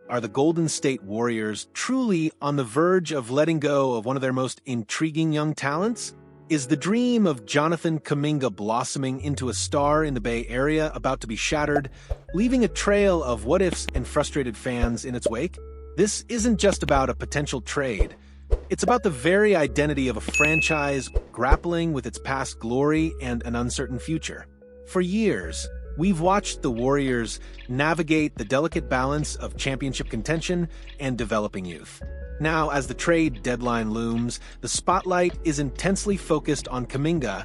Are the Golden State Warriors truly on the verge of letting go of one of their most intriguing young talents? Is the dream of Jonathan Kuminga blossoming into a star in the Bay Area about to be shattered, leaving a trail of what-ifs and frustrated fans in its wake? This isn't just about a potential trade. It's about the very identity of a franchise grappling with its past glory and an uncertain future. For years, we've watched the Warriors navigate the delicate balance of championship contention and developing youth. Now, as the trade deadline looms, the spotlight is intensely focused on Kuminga,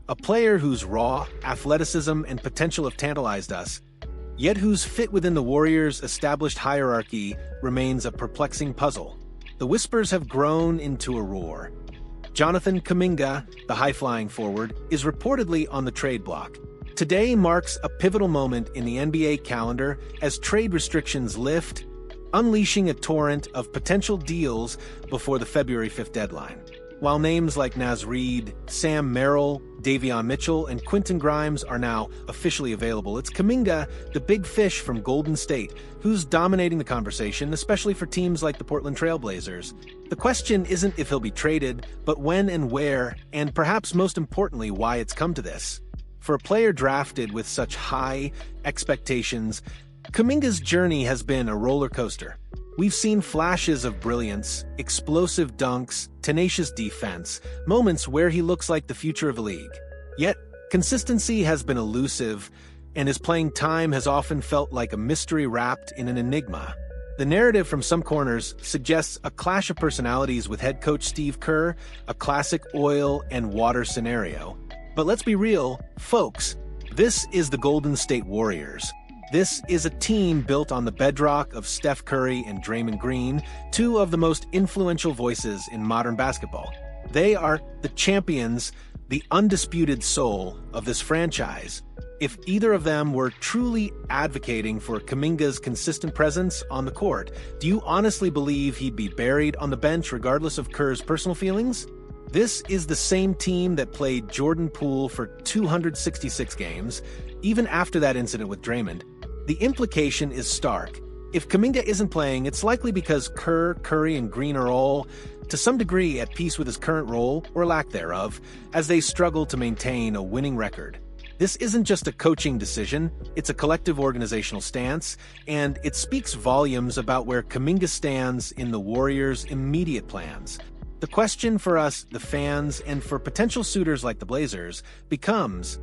a player whose raw athleticism and potential have tantalized us, yet whose fit within the Warriors' established hierarchy remains a perplexing puzzle. The whispers have grown into a roar. Jonathan Kuminga, the high-flying forward, is reportedly on the trade block. Today marks a pivotal moment in the NBA calendar as trade restrictions lift, unleashing a torrent of potential deals before the February 5th deadline. While names like Naz Reid, Sam Merrill, Davion Mitchell, and Quentin Grimes are now officially available, it's Kuminga, the big fish from Golden State, who's dominating the conversation, especially for teams like the Portland Trail Blazers. The question isn't if he'll be traded, but when and where, and perhaps most importantly, why it's come to this. For a player drafted with such high expectations, Kuminga's journey has been a roller coaster. We've seen flashes of brilliance, explosive dunks, tenacious defense, moments where he looks like the future of the league. Yet, consistency has been elusive, and his playing time has often felt like a mystery wrapped in an enigma. The narrative from some corners suggests a clash of personalities with head coach Steve Kerr, a classic oil and water scenario. But let's be real, folks, this is the Golden State Warriors. This is a team built on the bedrock of Steph Curry and Draymond Green, two of the most influential voices in modern basketball. They are the champions, the undisputed soul of this franchise. If either of them were truly advocating for Kuminga's consistent presence on the court, do you honestly believe he'd be buried on the bench regardless of Kerr's personal feelings? This is the same team that played Jordan Poole for 266 games, even after that incident with Draymond. The implication is stark. If Kuminga isn't playing, it's likely because Kerr, Curry, and Green are all, to some degree, at peace with his current role, or lack thereof, as they struggle to maintain a winning record. This isn't just a coaching decision, it's a collective organizational stance, and it speaks volumes about where Kuminga stands in the Warriors' immediate plans. The question for us, the fans, and for potential suitors like the Blazers, becomes,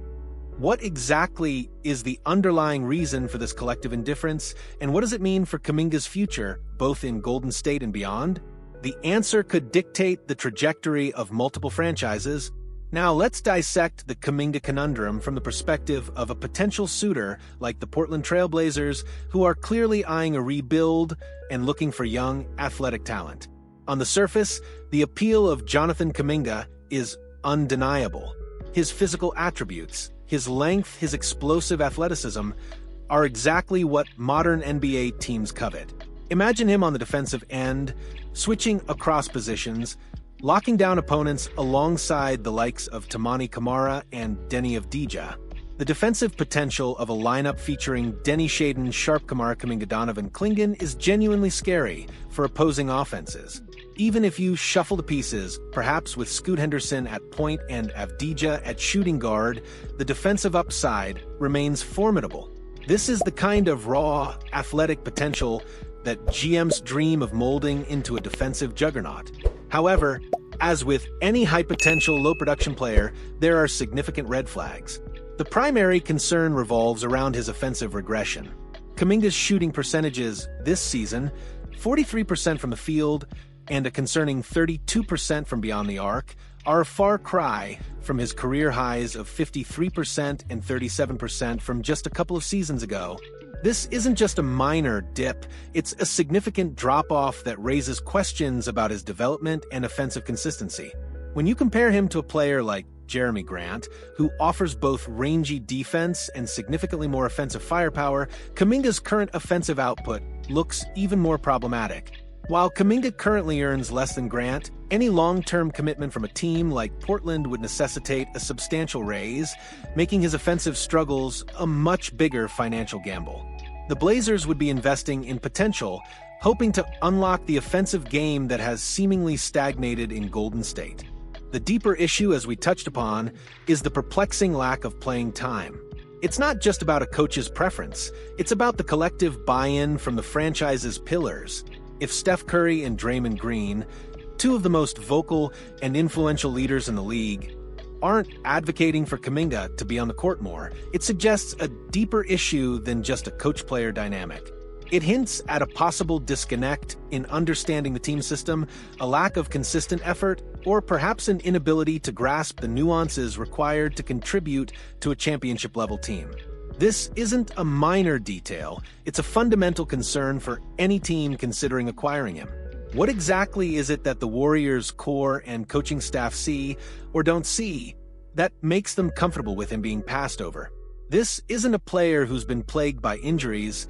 what exactly is the underlying reason for this collective indifference, and what does it mean for Kuminga's future, both in Golden State and beyond? The answer could dictate the trajectory of multiple franchises. Now let's dissect the Kuminga conundrum from the perspective of a potential suitor like the Portland Trail Blazers, who are clearly eyeing a rebuild and looking for young, athletic talent. On the surface, the appeal of Jonathan Kuminga is undeniable. His physical attributes, his length, his explosive athleticism, are exactly what modern NBA teams covet. Imagine him on the defensive end, switching across positions, locking down opponents alongside the likes of Toumani Camara and Deni Avdija. The defensive potential of a lineup featuring Denny Shaden, Sharp Kamara, Kuminga, Donovan, Clingan is genuinely scary for opposing offenses. Even if you shuffle the pieces, perhaps with Scoot Henderson at point and Avdija at shooting guard, the defensive upside remains formidable. This is the kind of raw, athletic potential that GMs dream of molding into a defensive juggernaut. However, as with any high-potential, low-production player, there are significant red flags. The primary concern revolves around his offensive regression. Kuminga's shooting percentages this season, 43% from the field and a concerning 32% from beyond the arc, are a far cry from his career highs of 53% and 37% from just a couple of seasons ago. This isn't just a minor dip, it's a significant drop-off that raises questions about his development and offensive consistency. When you compare him to a player like Jeremy Grant, who offers both rangy defense and significantly more offensive firepower, Kuminga's current offensive output looks even more problematic. While Kuminga currently earns less than Grant, any long-term commitment from a team like Portland would necessitate a substantial raise, making his offensive struggles a much bigger financial gamble. The Blazers would be investing in potential, hoping to unlock the offensive game that has seemingly stagnated in Golden State. The deeper issue, as we touched upon, is the perplexing lack of playing time. It's not just about a coach's preference, it's about the collective buy-in from the franchise's pillars. If Steph Curry and Draymond Green, two of the most vocal and influential leaders in the league, aren't advocating for Kuminga to be on the court more, it suggests a deeper issue than just a coach-player dynamic. It hints at a possible disconnect in understanding the team system, a lack of consistent effort, or perhaps an inability to grasp the nuances required to contribute to a championship-level team. This isn't a minor detail, it's a fundamental concern for any team considering acquiring him. What exactly is it that the Warriors' core and coaching staff see or don't see that makes them comfortable with him being passed over? This isn't a player who's been plagued by injuries.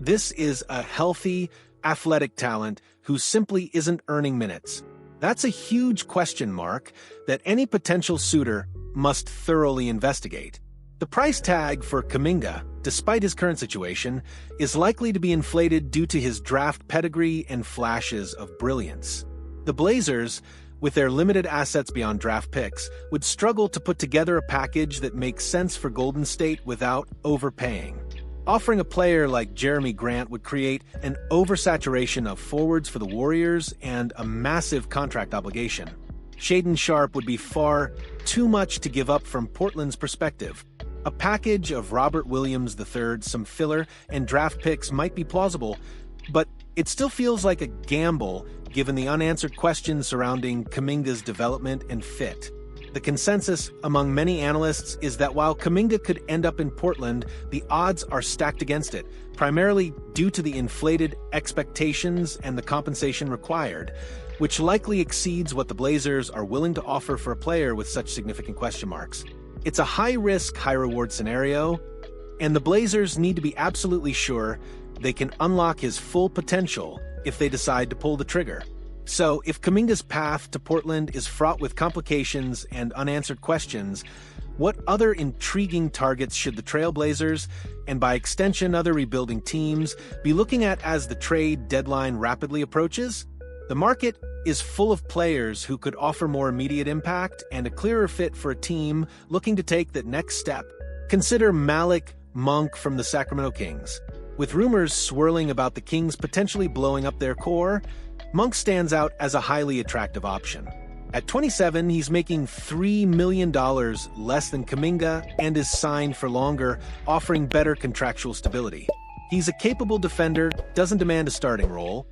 This is a healthy, athletic talent who simply isn't earning minutes. That's a huge question mark that any potential suitor must thoroughly investigate. The price tag for Kuminga, despite his current situation, is likely to be inflated due to his draft pedigree and flashes of brilliance. The Blazers, with their limited assets beyond draft picks, would struggle to put together a package that makes sense for Golden State without overpaying. Offering a player like Jeremy Grant would create an oversaturation of forwards for the Warriors and a massive contract obligation. Shaedon Sharpe would be far too much to give up from Portland's perspective. A package of Robert Williams III, some filler, and draft picks might be plausible, but it still feels like a gamble given the unanswered questions surrounding Kuminga's development and fit. The consensus among many analysts is that while Kuminga could end up in Portland, the odds are stacked against it, primarily due to the inflated expectations and the compensation required, which likely exceeds what the Blazers are willing to offer for a player with such significant question marks. It's a high-risk, high-reward scenario, and the Blazers need to be absolutely sure they can unlock his full potential if they decide to pull the trigger. So, if Kuminga's path to Portland is fraught with complications and unanswered questions, what other intriguing targets should the Trailblazers, and by extension other rebuilding teams, be looking at as the trade deadline rapidly approaches? The market is full of players who could offer more immediate impact and a clearer fit for a team looking to take that next step. Consider Malik Monk from the Sacramento Kings. With rumors swirling about the Kings potentially blowing up their core, Monk stands out as a highly attractive option. At 27, he's making $3 million less than Kuminga and is signed for longer, offering better contractual stability. He's a capable defender, doesn't demand a starting role,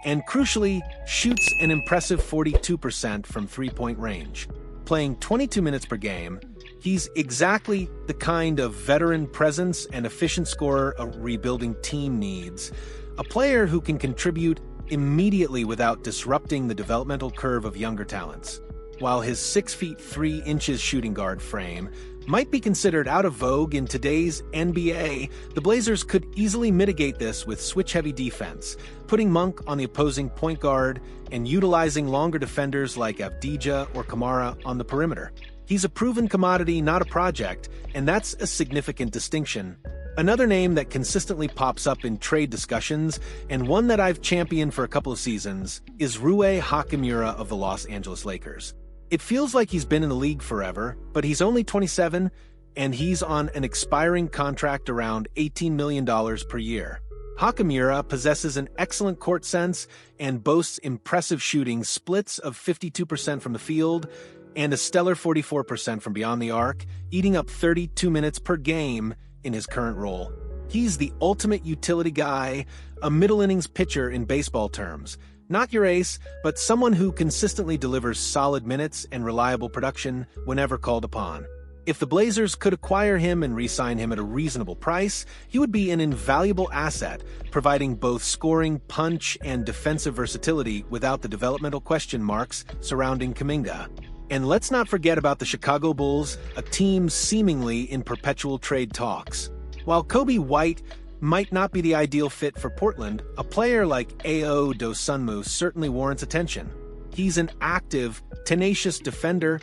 and crucially, shoots an impressive 42% from three-point range. Playing 22 minutes per game, he's exactly the kind of veteran presence and efficient scorer a rebuilding team needs. A player who can contribute immediately without disrupting the developmental curve of younger talents. While his 6 feet 3 inches shooting guard frame might be considered out of vogue in today's NBA, the Blazers could easily mitigate this with switch-heavy defense, putting Monk on the opposing point guard and utilizing longer defenders like Avdija or Kamara on the perimeter. He's a proven commodity, not a project, and that's a significant distinction. Another name that consistently pops up in trade discussions, and one that I've championed for a couple of seasons, is Rui Hachimura of the Los Angeles Lakers. It feels like he's been in the league forever, but he's only 27, and he's on an expiring contract around $18 million per year. Hachimura possesses an excellent court sense and boasts impressive shooting splits of 52% from the field and a stellar 44% from beyond the arc, eating up 32 minutes per game in his current role. He's the ultimate utility guy, a middle-innings pitcher in baseball terms. Not your ace, but someone who consistently delivers solid minutes and reliable production whenever called upon. If the Blazers could acquire him and re-sign him at a reasonable price, he would be an invaluable asset, providing both scoring punch and defensive versatility without the developmental question marks surrounding Kuminga. And let's not forget about the Chicago Bulls, a team seemingly in perpetual trade talks. While Kobe White might not be the ideal fit for Portland, a player like Ao Dosunmu certainly warrants attention. He's an active, tenacious defender,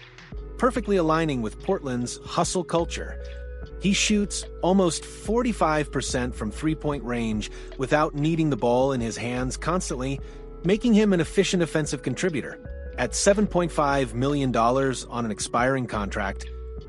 perfectly aligning with Portland's hustle culture. He shoots almost 45% from three-point range without needing the ball in his hands constantly, making him an efficient offensive contributor. At $7.5 million on an expiring contract,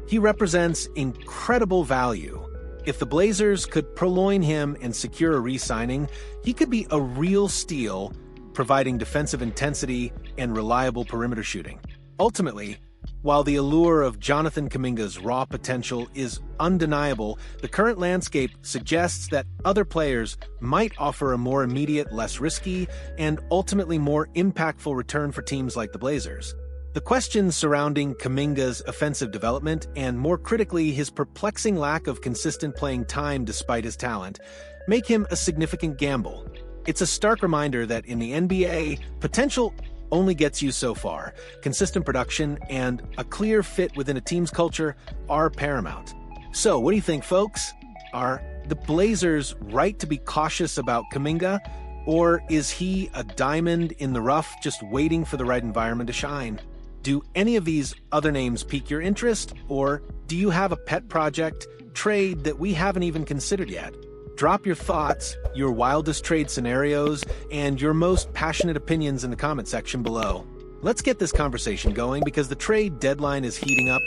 he represents incredible value. If the Blazers could purloin him and secure a re-signing, he could be a real steal, providing defensive intensity and reliable perimeter shooting. Ultimately, while the allure of Jonathan Kuminga's raw potential is undeniable, the current landscape suggests that other players might offer a more immediate, less risky, and ultimately more impactful return for teams like the Blazers. The questions surrounding Kuminga's offensive development, and more critically, his perplexing lack of consistent playing time despite his talent, make him a significant gamble. It's a stark reminder that in the NBA, potential only gets you so far. Consistent production and a clear fit within a team's culture are paramount. So, what do you think, folks? Are the Blazers right to be cautious about Kuminga, or is he a diamond in the rough just waiting for the right environment to shine? Do any of these other names pique your interest, or do you have a pet project trade that we haven't even considered yet? Drop your thoughts, your wildest trade scenarios, and your most passionate opinions in the comment section below. Let's get this conversation going because the trade deadline is heating up,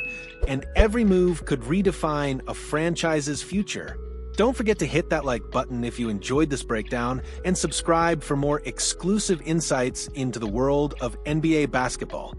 and every move could redefine a franchise's future. Don't forget to hit that like button if you enjoyed this breakdown, and subscribe for more exclusive insights into the world of NBA basketball.